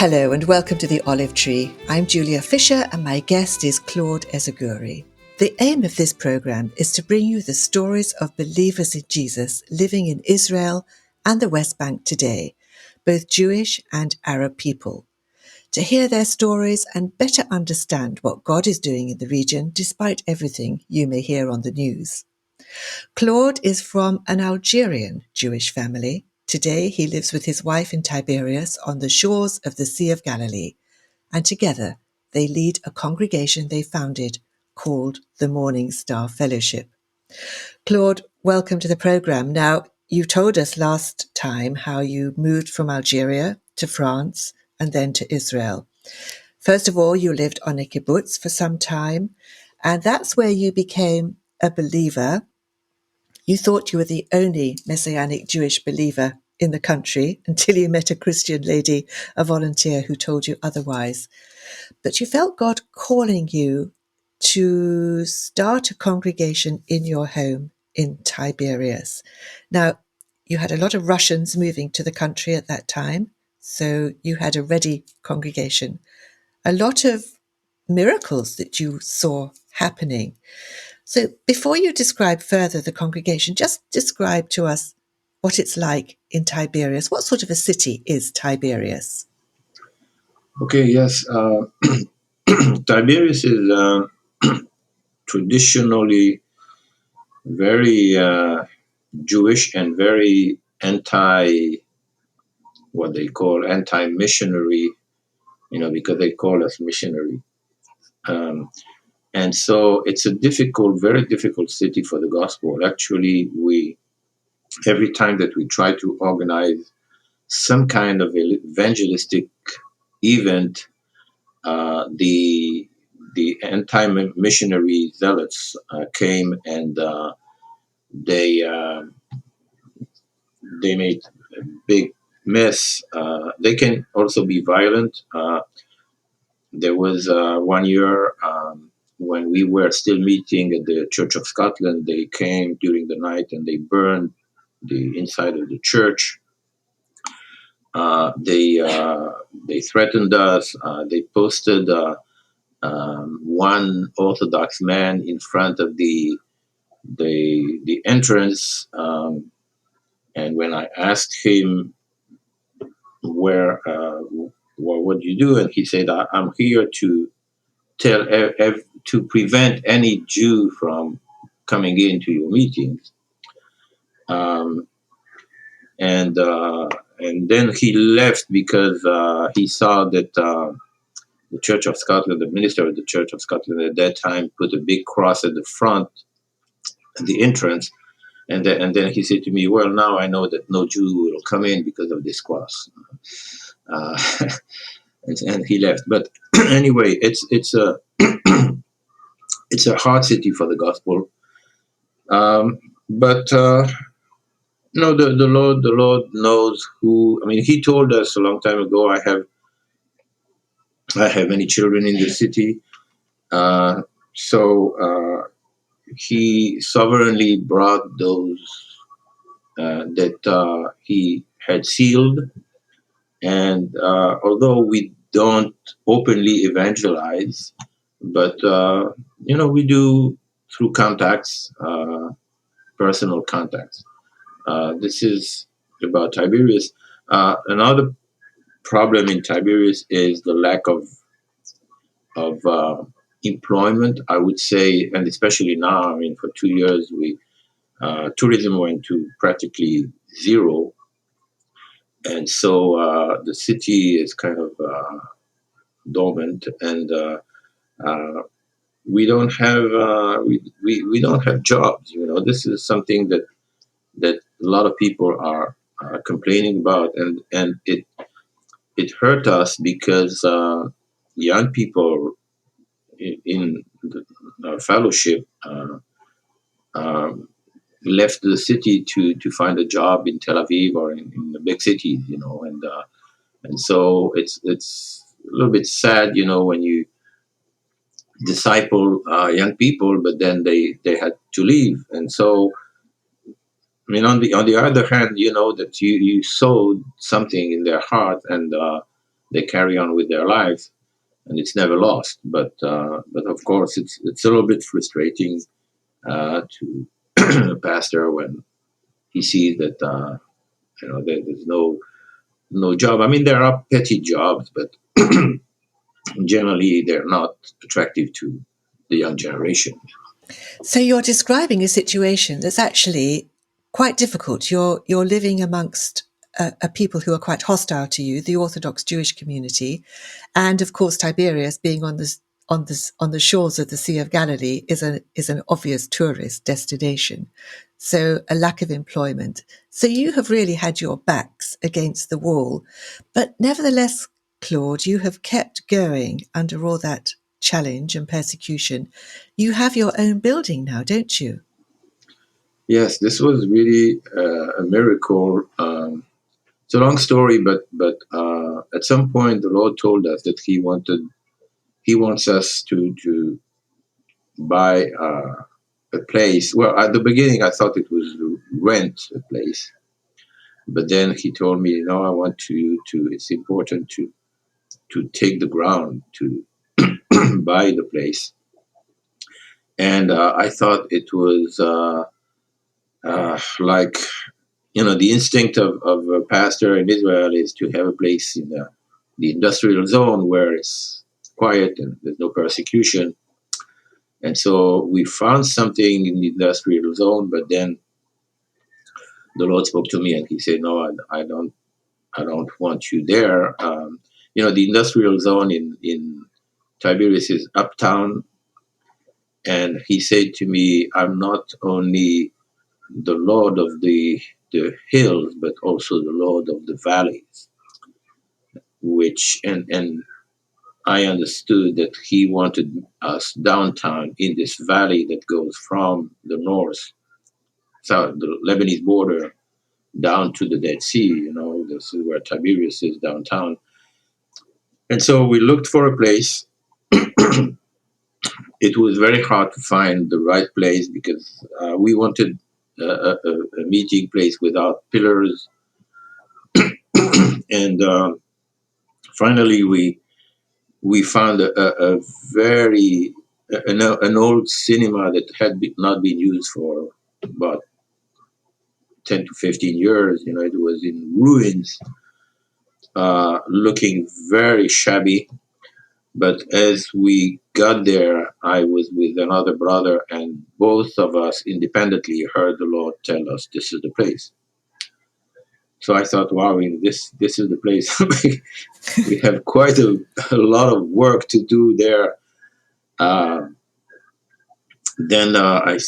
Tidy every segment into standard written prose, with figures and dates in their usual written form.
Hello and welcome to The Olive Tree. I'm Julia Fisher and my guest is Claude Ezagouri. The aim of this programme is to bring you the stories of believers in Jesus living in Israel and the West Bank today, both Jewish and Arab people, to hear their stories and better understand what God is doing in the region despite everything you may hear on the news. Claude is from an Algerian Jewish family. Today he lives with his wife in Tiberias on the shores of the Sea of Galilee, and together they lead a congregation they founded called the Morning Star Fellowship. Claude, welcome to the programme. Now, you told us last time how you moved from Algeria to France and then to Israel. First of all, you lived on a kibbutz for some time, and that's where you became a believer. You thought you were the only Messianic Jewish believer in the country until you met a Christian lady, a volunteer who told you otherwise. But you felt God calling you to start a congregation in your home in Tiberias. Now, you had a lot of Russians moving to the country at that time, so you had a ready congregation. A lot of miracles that you saw happening. So before you describe further the congregation, just describe to us what it's like in Tiberias. What sort of a city is Tiberias? Okay, yes. Tiberias is traditionally very Jewish and very what they call anti-missionary, because they call us missionary. Um, and so it's a very difficult city for the gospel. Actually, every time that we try to organize some kind of evangelistic event, the anti-missionary zealots came and they they made a big mess. They can also be violent. There was 1 year when we were still meeting at the Church of Scotland. They came during the night and they burned the inside of the church. They threatened us. They posted one Orthodox man in front of the entrance, and when I asked him what do you do, and he said, I'm here to to prevent any Jew from coming into your meetings." Um, and then he left because he saw that the Church of Scotland, the minister of the Church of Scotland at that time, put a big cross at the front, at the entrance. And then he said to me, "Well, now I know that no Jew will come in because of this cross." Uh, and he left. But anyway, it's a it's a hard city for the gospel. But no, the Lord knows who. I mean, He told us a long time ago. I have many children in the city. Uh, so He sovereignly brought those that He had sealed. And although we don't openly evangelize, but we do through contacts, personal contacts. This is about Tiberias. Another problem in Tiberias is the lack of employment, I would say, and especially now. I mean, for 2 years, tourism went to practically zero, and so the city is kind of dormant, and uh, we don't have jobs. This is something that a lot of people are complaining about, and it hurt us because young people in our fellowship um, left the city to find a job in Tel Aviv or in the big cities, and so it's a little bit sad, when you disciple young people, but then they had to leave. And so, I mean, on the other hand, that you sowed something in their heart, and they carry on with their lives, and it's never lost. But of course, it's a little bit frustrating to a pastor when he sees that there's no job. I mean, there are petty jobs, but generally they're not attractive to the young generation. So you're describing a situation that's actually quite difficult. You're living amongst a people who are quite hostile to you, the Orthodox Jewish community, and of course Tiberias, being on the shores of the Sea of Galilee, is an obvious tourist destination. So a lack of employment. So you have really had your backs against the wall, but nevertheless, Claude, you have kept going under all that challenge and persecution. You have your own building now, don't you? Yes, this was really a miracle. It's a long story, but at some point the Lord told us that He wants us to buy a place. Well, at the beginning I thought it was rent a place, but then He told me, no, I want to. It's important to take the ground to buy the place, and I thought it was like the instinct of a pastor in Israel is to have a place in the industrial zone where it's quiet and there's no persecution. And so we found something in the industrial zone, but then the Lord spoke to me and He said, "No, I don't want you there." The industrial zone in Tiberias is uptown, and He said to me, "I'm not only the Lord of the hills, but also the Lord of the valleys." Which and I understood that He wanted us downtown in this valley that goes from the north, south, the Lebanese border, down to the Dead Sea. This is where Tiberias is downtown. And so we looked for a place. It was very hard to find the right place because we wanted a meeting place without pillars. And finally, we found a very an old cinema that had not been used for about 10 to 15 years. It was in ruins, looking very shabby. But as we got there, I was with another brother, and both of us independently heard the Lord tell us, "This is the place." So I thought, wow, this is the place. We have quite a lot of work to do there. Uh, then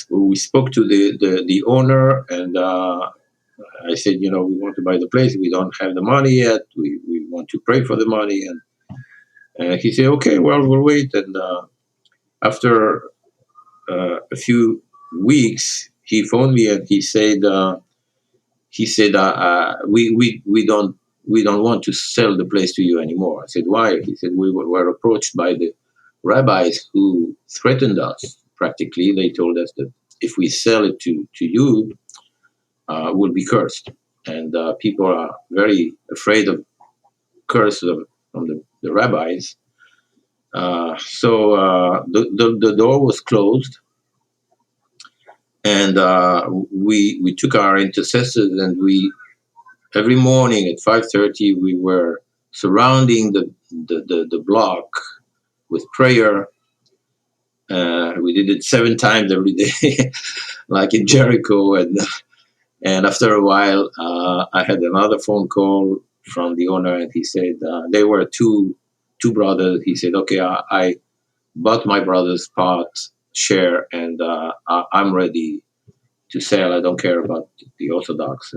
we spoke to the owner, and I said, we want to buy the place. We don't have the money yet. We want to pray for the money. And he said, okay, well, we'll wait. And after a few weeks, he phoned me and we don't want to sell the place to you anymore. I said, why? He said, we were approached by the rabbis who threatened us. Practically, they told us that if we sell it to you, we'll be cursed. And people are very afraid of curse from the rabbis. So the door was closed, and we took our intercessors, and we every morning at 5:30 we were surrounding the block with prayer. We did it 7 times every day, like in Jericho, and after a while, I had another phone call from the owner, and he said they were two brothers. He said, "Okay, I bought my brother's part share, and I'm ready to sell. I don't care about the Orthodox."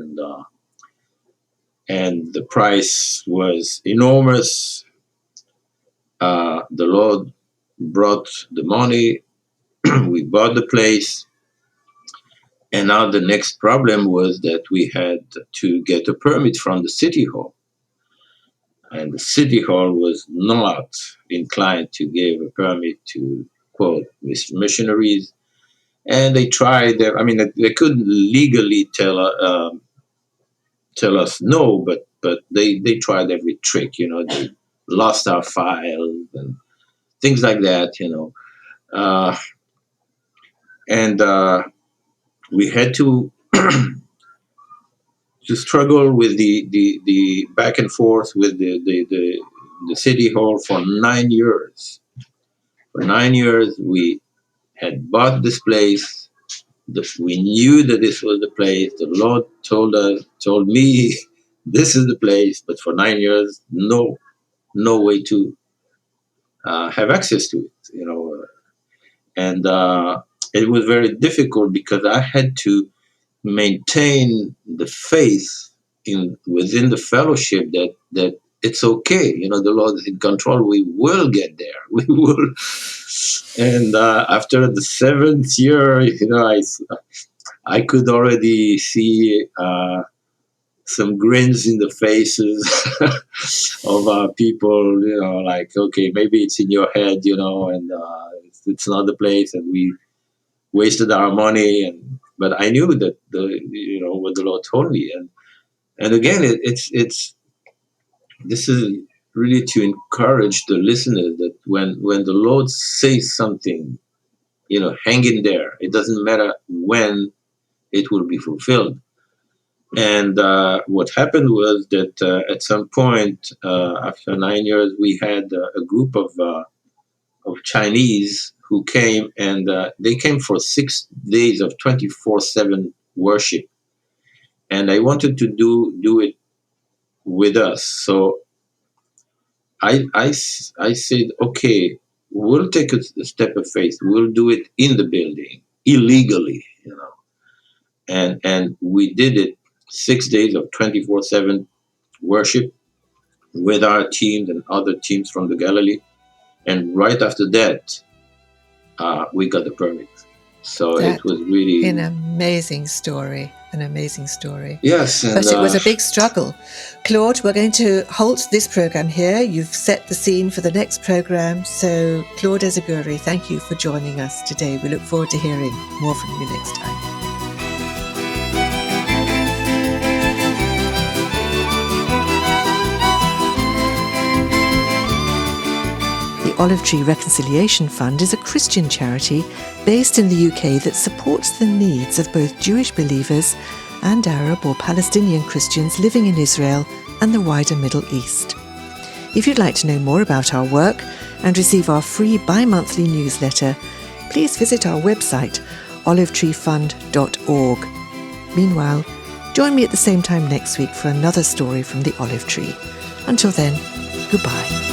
And the price was enormous. The Lord brought the money. We bought the place. And now the next problem was that we had to get a permit from the city hall. And the city hall was not inclined to give a permit to, quote, missionaries. And they tried, they couldn't legally tell us no, but they tried every trick. lost our files and things like that, uh, and we had to to struggle with the back and forth with the city hall for 9 years. For 9 years, we had bought this place. We knew that this was the place. The Lord told me, this is the place. But for 9 years, no way to have access to it. And it was very difficult because I had to maintain the faith within the fellowship that it's okay. The Lord is in control. We will get there. We will. And after the seventh year, I could already see some grins in the faces of people. Like, okay, maybe it's in your head, and it's not the place, and we wasted our money. But I knew that what the Lord told me, and again, it's this is really to encourage the listener that when the Lord says something, hang in there. It doesn't matter when it will be fulfilled. And what happened was that at some point, after 9 years, we had a group of Chinese who came, and they came for 6 days of 24/7 worship, and I wanted to do it with us. So I said, okay, we'll take a step of faith. We'll do it in the building illegally, and we did it 6 days of 24/7 worship with our teams and other teams from the Galilee. And right after that, we got the permit. So it was really an amazing story. An amazing story. Yes. But it was a big struggle. Claude, we're going to halt this program here. You've set the scene for the next program. So Claude Ezagouri, thank you for joining us today. We look forward to hearing more from you next time. The Olive Tree Reconciliation Fund is a Christian charity based in the UK that supports the needs of both Jewish believers and Arab or Palestinian Christians living in Israel and the wider Middle East. If you'd like to know more about our work and receive our free bi-monthly newsletter, please visit our website, olivetreefund.org. Meanwhile, join me at the same time next week for another story from the Olive Tree. Until then, goodbye.